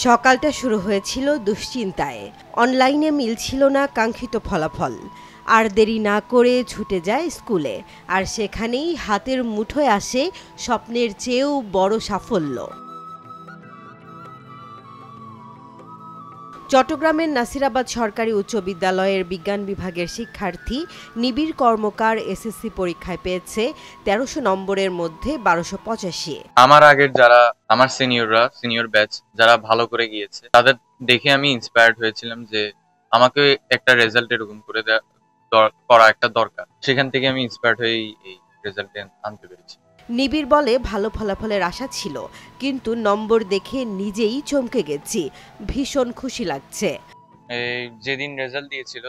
সকালটা শুরু হয়েছিল দুশ্চিন্তায়। অনলাইনে মিলছিল না কাঙ্ক্ষিত ফলাফল। আর দেরি না করে ছুটে যায় স্কুলে। আর সেখানেই হাতের মুঠোয় আসে স্বপ্নের চেয়েও বড় সাফল্য। চট্টগ্রামের নাসিরাবাদ সরকারি উচ্চ বিদ্যালয়ের বিজ্ঞান বিভাগের শিক্ষার্থী নিবিড় কর্মকার এসএসসি পরীক্ষায় পেয়েছে ১৩০০ নম্বরের মধ্যে ১২৮৫। আমার আগের যারা আমার সিনিয়র ব্যাচ যারা ভালো করে গিয়েছে তাদের দেখে আমি ইন্সপায়ার্ড হয়েছিলাম যে আমাকে একটা রেজাল্ট এরকম করে করা একটা দরকার। সেখান থেকে আমি ইন্সপায়ার্ড হয়ে এই রেজাল্ট আনতে পেরেছি। নিবিড় বলে, ভালো ফলাফলের আশা ছিল, কিন্তু নম্বর দেখে নিজেই চমকে গেছি। ভীষণ খুশি লাগছে। এই যেদিন রেজাল্ট দিয়েছিল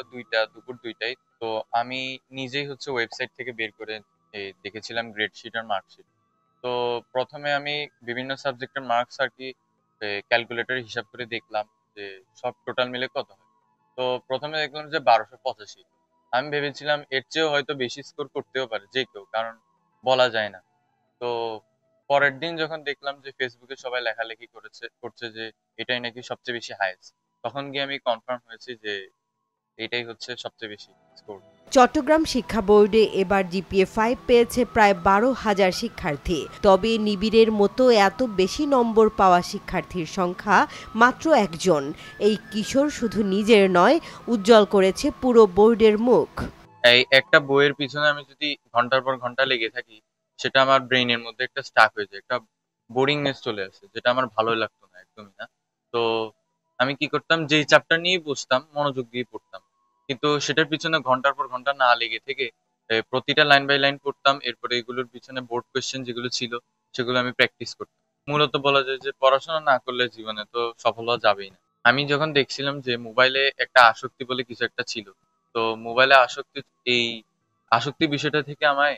দুপুর 2টায়, তো আমি নিজেই ওয়েবসাইট থেকে বের করে দেখেছিলাম গ্রেড শিট আর মার্কশিট। তো প্রথমে আমি বিভিন্ন সাবজেক্টের মার্কস আর কি ক্যালকুলেটরে হিসাব করে দেখলাম যে সব টোটাল মিলে কত হয়। তো প্রথমে দেখলাম যে ১২৮৫। আমি ভেবেছিলাম এর চেয়েও হয়তো বেশি স্কোর করতেও পারে যে কেউ, কারণ বলা যায় না। তো পরের দিন যখন দেখলাম যে ফেসবুকে সবাই লেখালেখি করছে যে এটাই নাকি সবচেয়ে বেশি হাইয়েস্ট, তখন গিয়ে আমি কনফার্ম হয়েছি যে এটাই হচ্ছে সবচেয়ে বেশি স্কোর। চট্টগ্রাম শিক্ষা বোর্ডে এবার জিপিএ-5 পেয়েছে প্রায় ১২,০০০ শিক্ষার্থী। তবে নিবিড়ের মতো এত বেশি নম্বর পাওয়া শিক্ষার্থীর সংখ্যা মাত্র একজন। এই কিশোর শুধু নিজের নয়, উজ্জ্বল করেছে পুরো বোর্ডের মুখ। এই একটা বইয়ের পিছনে আমি যদি ঘন্টার পর ঘন্টা লেগে থাকি, সেটা আমার ব্রেইনের মধ্যে একটা স্টাক হয়ে যায়, একটা বোরিংনেস চলে আসে, যেটা আমার ভালো লাগতো না, একদমই না। তো আমি কি করতাম, যেই চ্যাপ্টার নিয়ে বসতাম মনোযোগ দিয়ে পড়তাম, কিন্তু সেটার পিছনে ঘন্টার পর ঘন্টা না লেগে থেকে প্রতিটা লাইন বাই লাইন পড়তাম। এরপরে এগুলোর পিছনে বোর্ড কোয়েশ্চেন যেগুলো ছিল সেগুলো আমি প্র্যাকটিস করতাম। মূলত বলা যায় যে পড়াশোনা না করলে জীবনে তো সফল হওয়া যাবেই না। আমি যখন দেখছিলাম যে মোবাইলে একটা আসক্তি বলে কিছু একটা ছিল, তো মোবাইলে এই আসক্তি বিষয়টা থেকে আমায়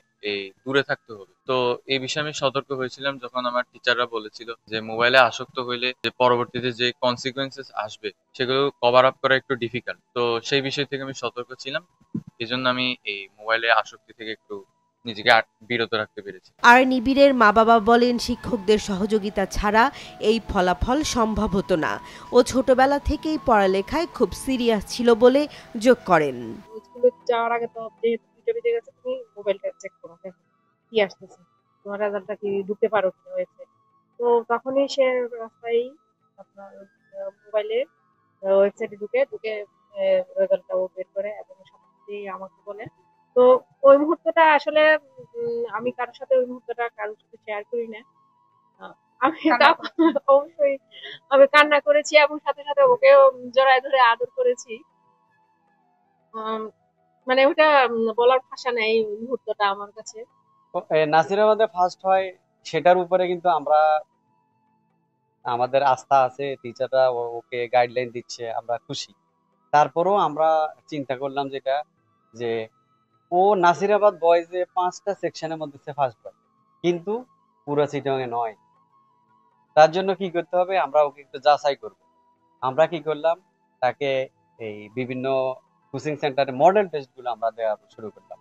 দূরে থাকতে হবে। তো এই বিষয়ে আমি সতর্ক হয়েছিলাম যখন আমার টিচাররা বলেছিল যে মোবাইলে আসক্ত হইলে যে পরবর্তীতে যে কনসিকুয়েন্সেস আসবে সেগুলো কভার আপ করা একটু ডিফিকাল্ট। তো সেই বিষয় থেকে আমি সতর্ক ছিলাম। এই জন্য আমি এই মোবাইলে আসক্তি থেকে একটু নিজেকে বিরত রাখতে পেরেছি। আর নিবিড়ের মা-বাবা বলেন, শিক্ষকদের সহযোগিতা ছাড়া এই ফলাফল সম্ভব হতো না। ও ছোটবেলা থেকেই পড়ালেখায় খুব সিরিয়াস ছিল বলে যোগ করেন। স্কুলে যাওয়ার আগে তো যেহেতু ২টা বেজে গেছে, তুমি মোবাইলটা চেক করো, দেখো কি আসতেছে, তোমার রেজাল্টটা কি ঢুকতে পারো কি হয়েছে। তো তখনই সে রাস্তায় আপনার মোবাইলে ওয়েবসাইটে ঢুকে রেজাল্টটা ও বের করে এবং সাথে সাথেই আমাকে বলে। তো ওই মুহূর্তটা আসলে আমি কারোর সাথে ওই মুহূর্তটা কারোর সাথে শেয়ার করি না। আ আমি তখন অবশ্যই আমি কান্না করেছি এবং সাথে সাথে ওকেও জড়ায় ধরে আদর করেছি। আম মানে ওটা বলার ভাষা নাই ওই মুহূর্তটা আমার কাছে। নাসিরাবাদে ফার্স্ট হয়, সেটার উপরে কিন্তু আমরা আমাদের আস্থা আছে, টিচাররা ওকে গাইডলাইন দিচ্ছে, আমরা খুশি। তারপরেও আমরা চিন্তা করলাম যেটা, যে ও নাসিরাবাদ বয়েজে 5টা সেকশনের মধ্যে সে ফার্স্ট হয়, কিন্তু পুরো চিটাগাং এ নয়। তার জন্য কি করতে হবে, আমরা ওকে একটু যাচাই করব। আমরা কি করলাম, তাকে এই বিভিন্ন কোচিং সেন্টারে মডেল টেস্ট গুলো আমরা দেওয়া শুরু করলাম।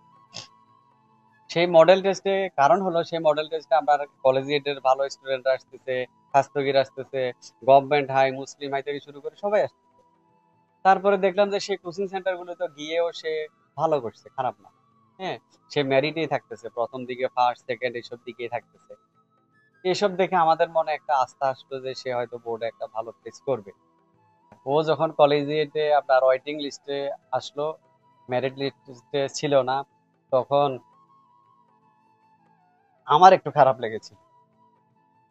সেই মডেল টেস্টে কারণ হলো, সেই মডেল টেস্টে আমার কলেজিয়েটের ভালো স্টুডেন্টরা আসতেছে, স্বাস্থ্যগীর আসতেছে, গভর্নমেন্ট হাই, মুসলিম হাই থেকে শুরু করে সবাই আসতেছে। তারপরে দেখলাম যে সেই কোচিং সেন্টার গুলোতে গিয়েও সে ভালো করছে, খারাপ না। হ্যাঁ, সে মেরিটেই থাকতেছে, প্রথম দিকে ফার্স্ট সেকেন্ড এইসব দিকেই থাকতেছে। এসব দেখে আমাদের মনে একটা আস্থা আসলো যে সে হয়তো বোর্ডে একটা ভালো প্লেস করবে। ও যখন কলেজিয়েটে আপনার ওয়েটিং লিস্টে আসলো, মেরিট লিস্টে ছিল না, তখন আমার একটু খারাপ লেগেছিল।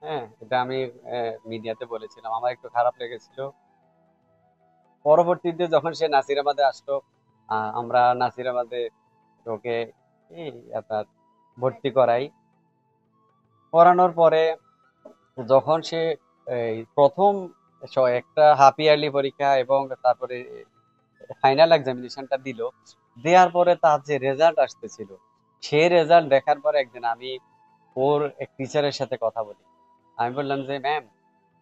হ্যাঁ, এটা আমি মিডিয়াতে বলেছিলাম, আমার একটু খারাপ লেগেছিল। পরবর্তীতে যখন সে নাসিরাবাদে আসলো, আমরা নাসিরাবাদে ওকে এই আপনার ভর্তি করাই। করানোর পরে যখন সে এই প্রথম একটা হাফ ইয়ারলি পরীক্ষা এবং তারপরে ফাইনাল এক্সামিনেশনটা দিল, দেওয়ার পরে তার যে রেজাল্ট আসতেছিল, সেই রেজাল্ট দেখার পরে একদিন আমি ওর এক টিচারের সাথে কথা বলি। আমি বললাম যে ম্যাম,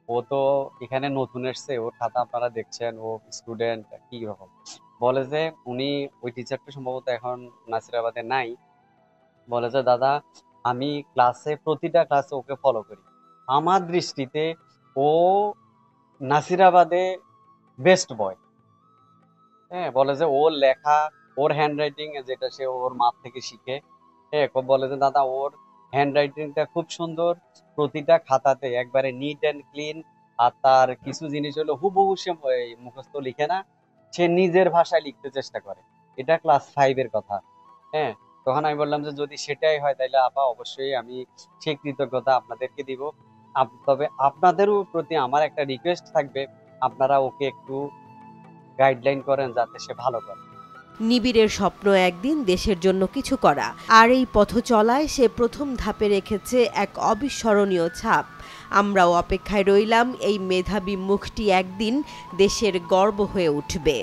ও তো এখানে নতুন এসছে, ওর খাতা আপনারা দেখছেন, ও স্টুডেন্ট কি রকম। বলে যে উনি, ওই টিচারটা সম্ভবত এখন নাসিরাবাদে নাই। বলে যে দাদা, আমি প্রতিটা ক্লাসে ওকে ফলো করি। আমার দৃষ্টিতে ও নাসিরাবাদে বেস্ট বয়। হ্যাঁ, বলে যে ওর লেখা, ওর হ্যান্ড রাইটিং যেটা সে ওর মা থেকে শিখে। হ্যাঁ, বলে যে দাদা ওর হ্যান্ড রাইটিংটা খুব সুন্দর, প্রতিটা খাতাতে একবারে নিট অ্যান্ড ক্লিন। আর তার কিছু জিনিস হলো হুবহু সে মুখস্থ লিখে না, সে নিজের ভাষায় লিখতে চেষ্টা করে। এটা ক্লাস 5 এর কথা। হ্যাঁ, তখন আমি বললাম যে যদি সেটাই হয় তাহলে আপা অবশ্যই আমি সেই কৃতজ্ঞতা আপনাদেরকে দিব। তবে আপনাদেরও প্রতি আমার একটা রিকোয়েস্ট থাকবে, আপনারা ওকে একটু গাইডলাইন করেন যাতে সে ভালো করে। নিবিড়ের স্বপ্ন একদিন দেশের জন্য কিছু করা, আর এই পথ চলায় সে প্রথম ধাপে রেখেছে এক অবিস্মরণীয় ছাপ। আমরাও অপেক্ষায় রইলাম এই মেধাবী মুখটি একদিন দেশের গর্ব হয়ে উঠবে।